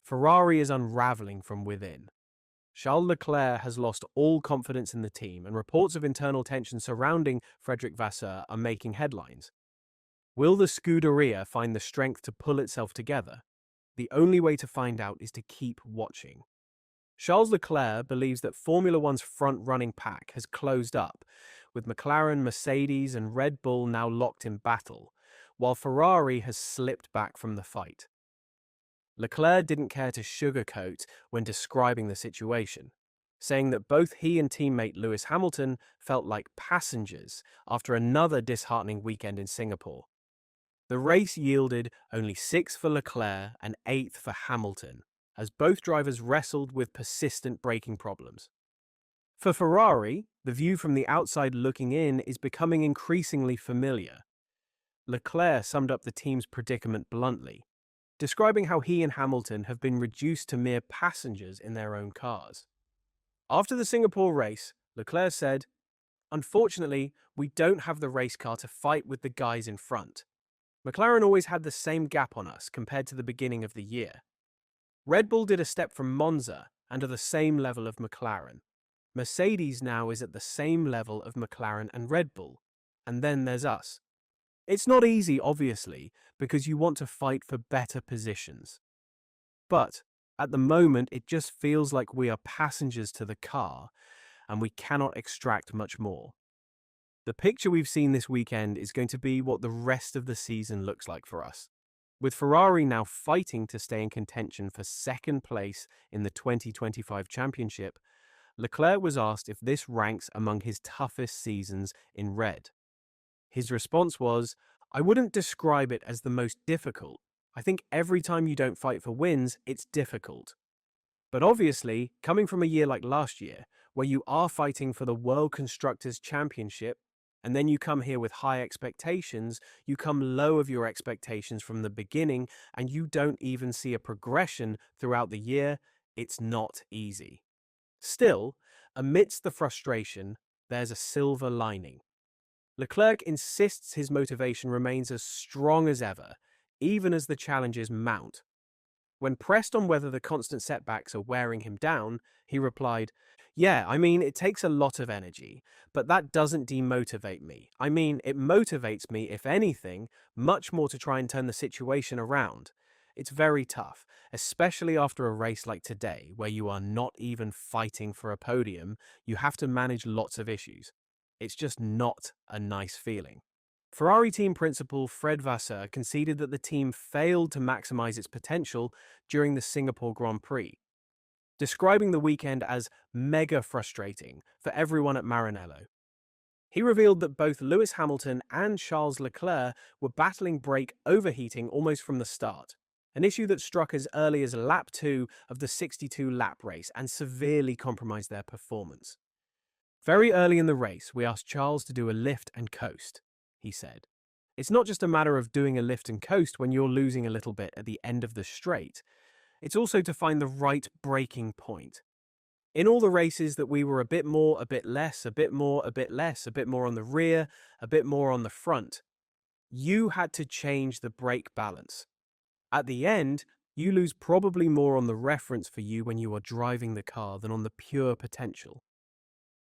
Ferrari is unraveling from within. Charles Leclerc has lost all confidence in the team, and reports of internal tension surrounding Frédéric Vasseur are making headlines. Will the Scuderia find the strength to pull itself together? The only way to find out is to keep watching. Charles Leclerc believes that Formula One's front-running pack has closed up, with McLaren, Mercedes, and Red Bull now locked in battle, while Ferrari has slipped back from the fight. Leclerc didn't care to sugarcoat when describing the situation, saying that both he and teammate Lewis Hamilton felt like passengers after another disheartening weekend in Singapore. The race yielded only 6th for Leclerc and 8th for Hamilton, as both drivers wrestled with persistent braking problems. For Ferrari, the view from the outside looking in is becoming increasingly familiar. Leclerc summed up the team's predicament bluntly, describing how he and Hamilton have been reduced to mere passengers in their own cars. After the Singapore race, Leclerc said, "Unfortunately, we don't have the race car to fight with the guys in front. McLaren always had the same gap on us compared to the beginning of the year. Red Bull did a step from Monza and are the same level of McLaren. Mercedes now is at the same level of McLaren and Red Bull. And then there's us. It's not easy, obviously, because you want to fight for better positions. But at the moment, it just feels like we are passengers to the car, and we cannot extract much more." The picture we've seen this weekend is going to be what the rest of the season looks like for us. With Ferrari now fighting to stay in contention for second place in the 2025 championship, Leclerc was asked if this ranks among his toughest seasons in red. His response was, "I wouldn't describe it as the most difficult. I think every time you don't fight for wins, it's difficult. But obviously, coming from a year like last year, where you are fighting for the World Constructors' Championship, and then you come here with high expectations, you come low of your expectations from the beginning, and you don't even see a progression throughout the year, it's not easy." Still, amidst the frustration, there's a silver lining. Leclerc insists his motivation remains as strong as ever, even as the challenges mount. When pressed on whether the constant setbacks are wearing him down, he replied, "Yeah, it takes a lot of energy, but that doesn't demotivate me. It motivates me, if anything, much more to try and turn the situation around. It's very tough, especially after a race like today, where you are not even fighting for a podium, you have to manage lots of issues. It's just not a nice feeling." Ferrari team principal Fred Vasseur conceded that the team failed to maximize its potential during the Singapore Grand Prix, describing the weekend as mega frustrating for everyone at Maranello. He revealed that both Lewis Hamilton and Charles Leclerc were battling brake overheating almost from the start, an issue that struck as early as lap 2 of the 62-lap race and severely compromised their performance. "Very early in the race, we asked Charles to do a lift and coast," he said. "It's not just a matter of doing a lift and coast when you're losing a little bit at the end of the straight. It's also to find the right braking point. In all the races that we were a bit more, a bit less, a bit more, a bit less, a bit more on the rear, a bit more on the front, you had to change the brake balance. At the end, you lose probably more on the reference for you when you are driving the car than on the pure potential."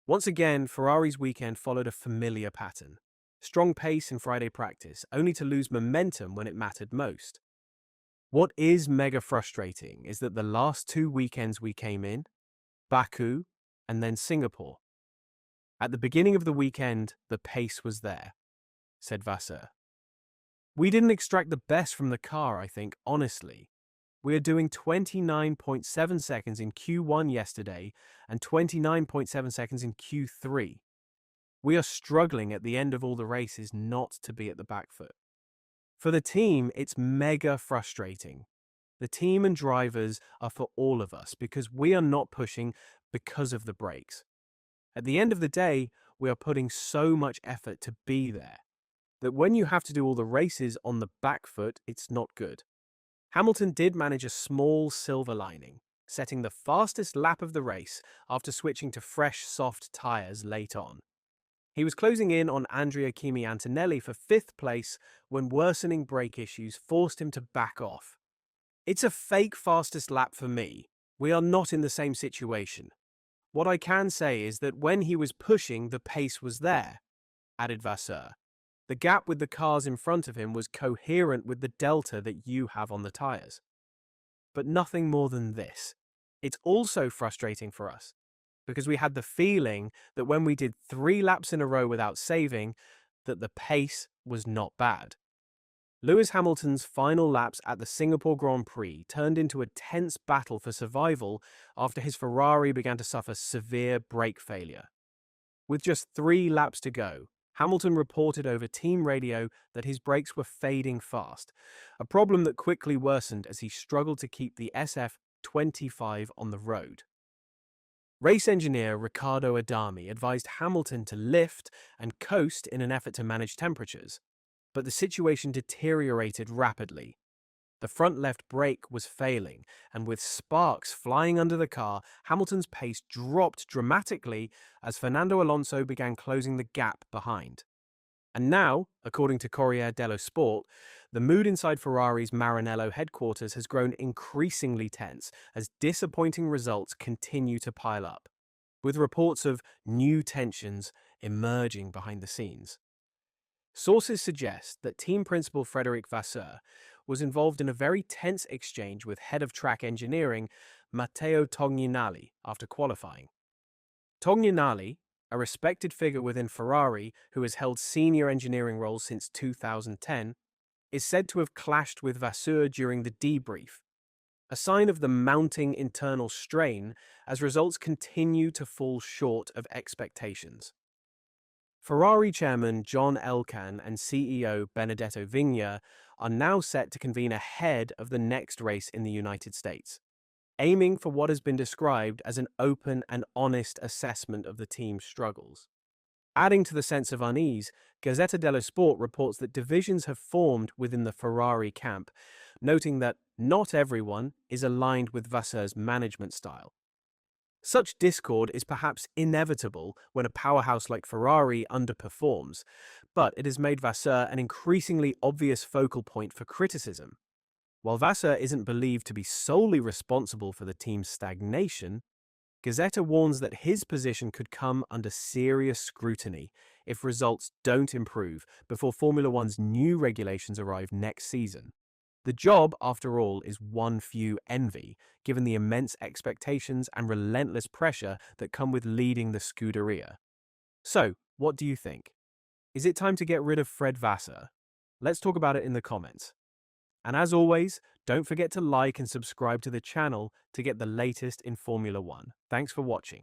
Once again, Ferrari's weekend followed a familiar pattern. Strong pace in Friday practice, only to lose momentum when it mattered most. What is mega frustrating is that the last 2 weekends we came in, Baku and then Singapore. At the beginning of the weekend, the pace was there, said Vasseur. "We didn't extract the best from the car, I think, honestly. We are doing 29.7 seconds in Q1 yesterday and 29.7 seconds in Q3. We are struggling at the end of all the races not to be at the back foot." For the team, it's mega frustrating. The team and drivers are for all of us because we are not pushing because of the brakes. At the end of the day, we are putting so much effort to be there that when you have to do all the races on the back foot, it's not good. Hamilton did manage a small silver lining, setting the fastest lap of the race after switching to fresh, soft tyres late on. He was closing in on Andrea Kimi Antonelli for 5th place when worsening brake issues forced him to back off. It's a fake fastest lap for me. We are not in the same situation. What I can say is that when he was pushing, the pace was there, added Vasseur. The gap with the cars in front of him was coherent with the delta that you have on the tyres. But nothing more than this. It's also frustrating for us, because we had the feeling that when we did 3 laps in a row without saving, that the pace was not bad. Lewis Hamilton's final laps at the Singapore Grand Prix turned into a tense battle for survival after his Ferrari began to suffer severe brake failure. With just 3 laps to go, Hamilton reported over team radio that his brakes were fading fast, a problem that quickly worsened as he struggled to keep the SF25 on the road. Race engineer Riccardo Adami advised Hamilton to lift and coast in an effort to manage temperatures, but the situation deteriorated rapidly. The front left brake was failing, and with sparks flying under the car, Hamilton's pace dropped dramatically as Fernando Alonso began closing the gap behind. And now, according to Corriere dello Sport, the mood inside Ferrari's Maranello headquarters has grown increasingly tense as disappointing results continue to pile up, with reports of new tensions emerging behind the scenes. Sources suggest that team principal Frédéric Vasseur was involved in a very tense exchange with head of track engineering Matteo Tognanelli after qualifying. Tognanelli, a respected figure within Ferrari who has held senior engineering roles since 2010, is said to have clashed with Vasseur during the debrief, a sign of the mounting internal strain as results continue to fall short of expectations. Ferrari chairman John Elkann and CEO Benedetto Vigna are now set to convene ahead of the next race in the United States, aiming for what has been described as an open and honest assessment of the team's struggles. Adding to the sense of unease, Gazzetta dello Sport reports that divisions have formed within the Ferrari camp, noting that not everyone is aligned with Vasseur's management style. Such discord is perhaps inevitable when a powerhouse like Ferrari underperforms, but it has made Vasseur an increasingly obvious focal point for criticism. While Vasseur isn't believed to be solely responsible for the team's stagnation, Gazzetta warns that his position could come under serious scrutiny if results don't improve before Formula One's new regulations arrive next season. The job, after all, is one few envy, given the immense expectations and relentless pressure that come with leading the Scuderia. So, what do you think? Is it time to get rid of Fred Vasseur? Let's talk about it in the comments. And as always, don't forget to like and subscribe to the channel to get the latest in Formula One. Thanks for watching.